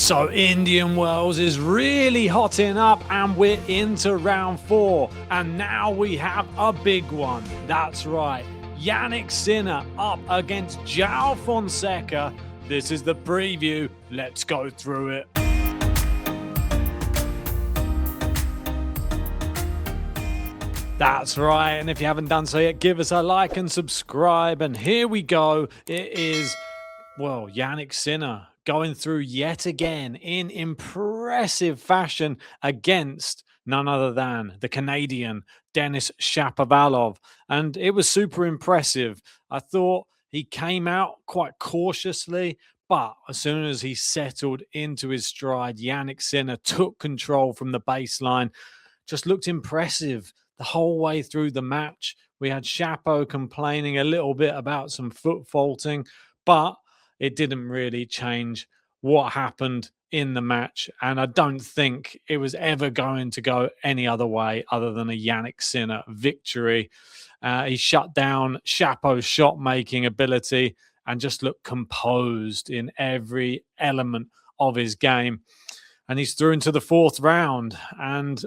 So Indian Wells is really hotting up and we're into round 4. And now we have a big one. That's right. Jannik Sinner up against Joao Fonseca. This is the preview. Let's go through it. That's right. And if you haven't done so yet, give us a like and subscribe. And here we go. It is, well, Jannik Sinner going through yet again in impressive fashion against none other than the Canadian Denis Shapovalov. And it was super impressive. I thought he came out quite cautiously, but as soon as he settled into his stride, Jannik Sinner took control from the baseline, just looked impressive the whole way through the match. We had Shapo complaining a little bit about some foot faulting, but it didn't really change what happened in the match. And I don't think it was ever going to go any other way other than a Jannik Sinner victory. He shut down Shapo's shot-making ability and just looked composed in every element of his game. And he's through into the 4th round. And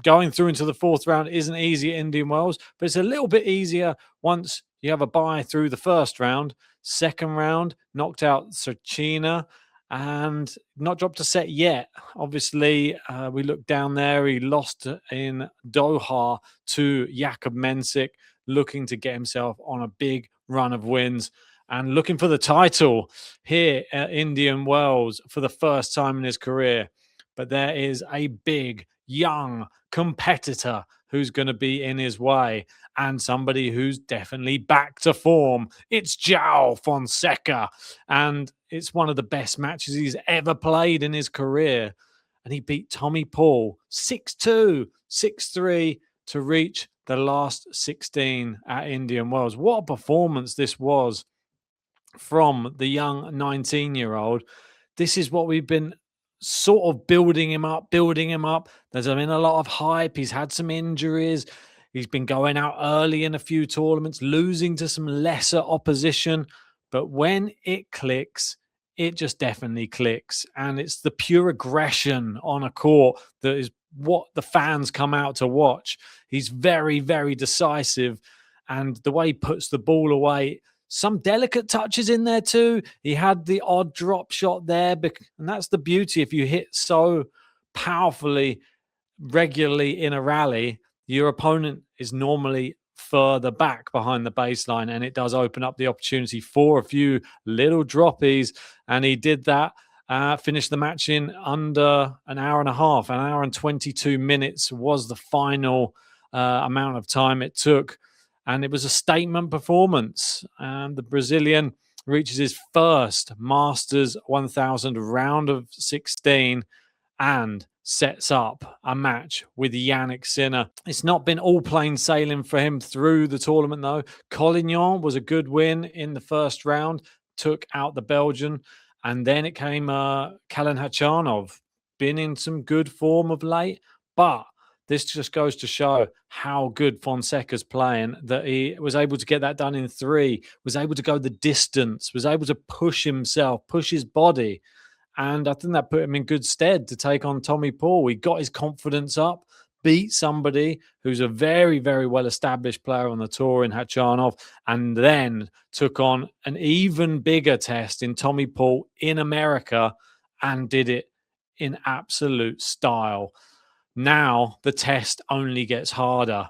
going through into the 4th round isn't easy at Indian Wells, but it's a little bit easier once you have a bye through the 1st round. 2nd round, knocked out Srchina and not dropped a set yet. Obviously, we look down there. He lost in Doha to Jakub Mensik, looking to get himself on a big run of wins and looking for the title here at Indian Wells for the first time in his career. But there is a big, young competitor who's going to be in his way and somebody who's definitely back to form. It's Joao Fonseca, and it's one of the best matches he's ever played in his career. And he beat Tommy Paul 6-2, 6-3 to reach the last 16 at Indian Wells. What a performance this was from the young 19-year-old. This is what we've been sort of building him up. There's been a lot of hype. He's had some injuries. He's been going out early in a few tournaments, losing to some lesser opposition. But when it clicks, it just definitely clicks. And it's the pure aggression on a court that is what the fans come out to watch. He's very, very decisive. And the way he puts the ball away, some delicate touches in there too. He had the odd drop shot there. And that's the beauty. If you hit so powerfully, regularly in a rally, your opponent is normally further back behind the baseline, and it does open up the opportunity for a few little droppies. And he did that, finished the match in under an hour and a half. An hour and 22 minutes was the final amount of time it took. And it was a statement performance. And the Brazilian reaches his first Masters 1000 round of 16 and sets up a match with Jannik Sinner. It's not been all plain sailing for him through the tournament, though. Collignon was a good win in the 1st round, took out the Belgian. And then it came Khachanov, been in some good form of late. But this just goes to show how good Fonseca's playing, that he was able to get that done in 3, was able to go the distance, was able to push himself, push his body. And I think that put him in good stead to take on Tommy Paul. He got his confidence up, beat somebody who's a very, very well-established player on the tour in Khachanov, and then took on an even bigger test in Tommy Paul in America and did it in absolute style. Now the test only gets harder.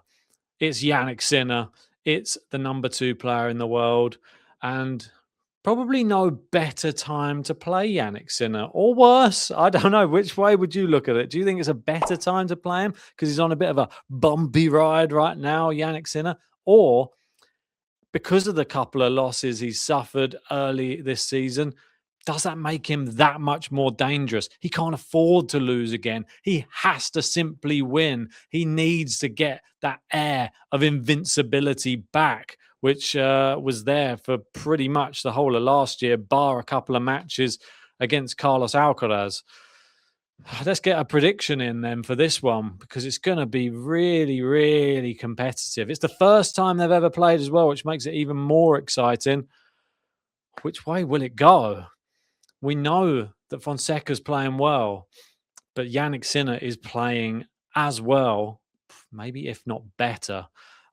It's Jannik Sinner. It's the number 2 player in the world. And probably no better time to play Jannik Sinner, or worse. I don't know. Which way would you look at it? Do you think it's a better time to play him because he's on a bit of a bumpy ride right now, Jannik Sinner? Or because of the couple of losses he's suffered early this season, does that make him that much more dangerous? He can't afford to lose again. He has to simply win. He needs to get that air of invincibility back, which was there for pretty much the whole of last year, bar a couple of matches against Carlos Alcaraz. Let's get a prediction in then for this one, because it's going to be really, really competitive. It's the first time they've ever played as well, which makes it even more exciting. Which way will it go? We know that Fonseca's playing well, but Jannik Sinner is playing as well, maybe if not better,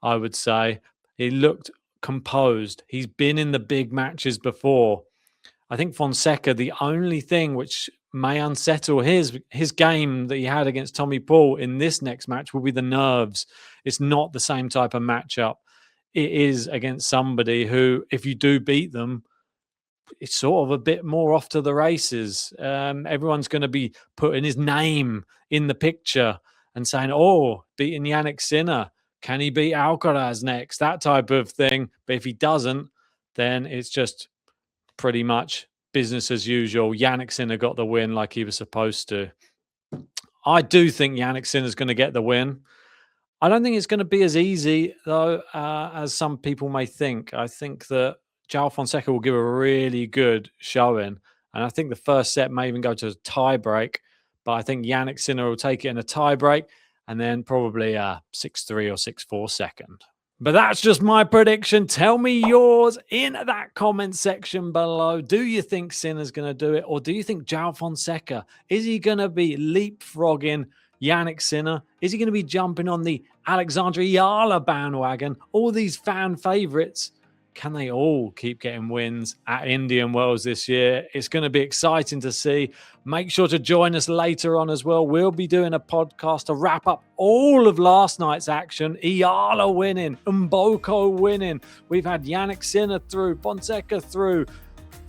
I would say. He looked composed. He's been in the big matches before. I think Fonseca, the only thing which may unsettle his game that he had against Tommy Paul in this next match will be the nerves. It's not the same type of matchup. It is against somebody who, if you do beat them, it's sort of a bit more off to the races. Everyone's going to be putting his name in the picture and saying, oh, beating Jannik Sinner. Can he beat Alcaraz next? That type of thing. But if he doesn't, then it's just pretty much business as usual. Jannik Sinner got the win like he was supposed to. I do think Jannik Sinner's going to get the win. I don't think it's going to be as easy, though, as some people may think. I think that Joao Fonseca will give a really good showing. And I think the first set may even go to a tie break. But I think Jannik Sinner will take it in a tie break and then probably a 6-3 or 6-4 second. But that's just my prediction. Tell me yours in that comment section below. Do you think Sinner's going to do it? Or do you think Joao Fonseca, is he going to be leapfrogging Jannik Sinner? Is he going to be jumping on the Alexandra Yala bandwagon? All these fan favorites, can they all keep getting wins at Indian Wells this year? It's going to be exciting to see. Make sure to join us later on as well. We'll be doing a podcast to wrap up all of last night's action. Yala winning, Mboko winning. We've had Jannik Sinner through, Fonseca through,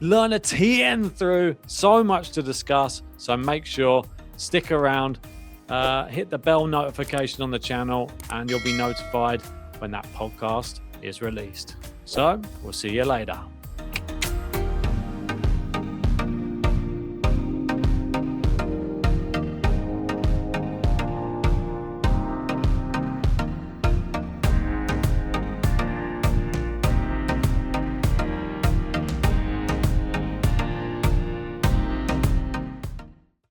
Lerner Tien through. So much to discuss. So make sure, stick around, hit the bell notification on the channel, and you'll be notified when that podcast is released. So, we'll see you later.